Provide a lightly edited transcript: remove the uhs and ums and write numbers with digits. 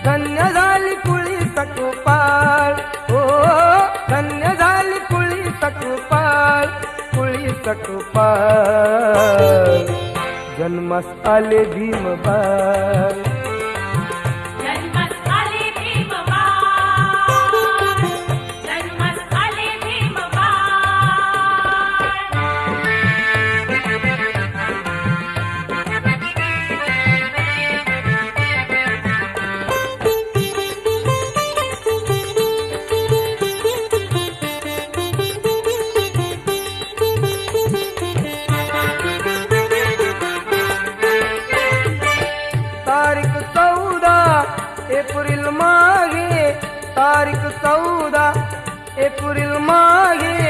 धन्य झाली कुळी सटुपाळ, ओ धन्य झाली कुळी सटुपाळ, कुळी सटुपाळ, जन्मास आले भीम बाळ, जन्मास आले भीम बाळ, जन्मास आले भीम तारीख 14 एप्रिल मागे, तारीख 14 एप्रिल मागे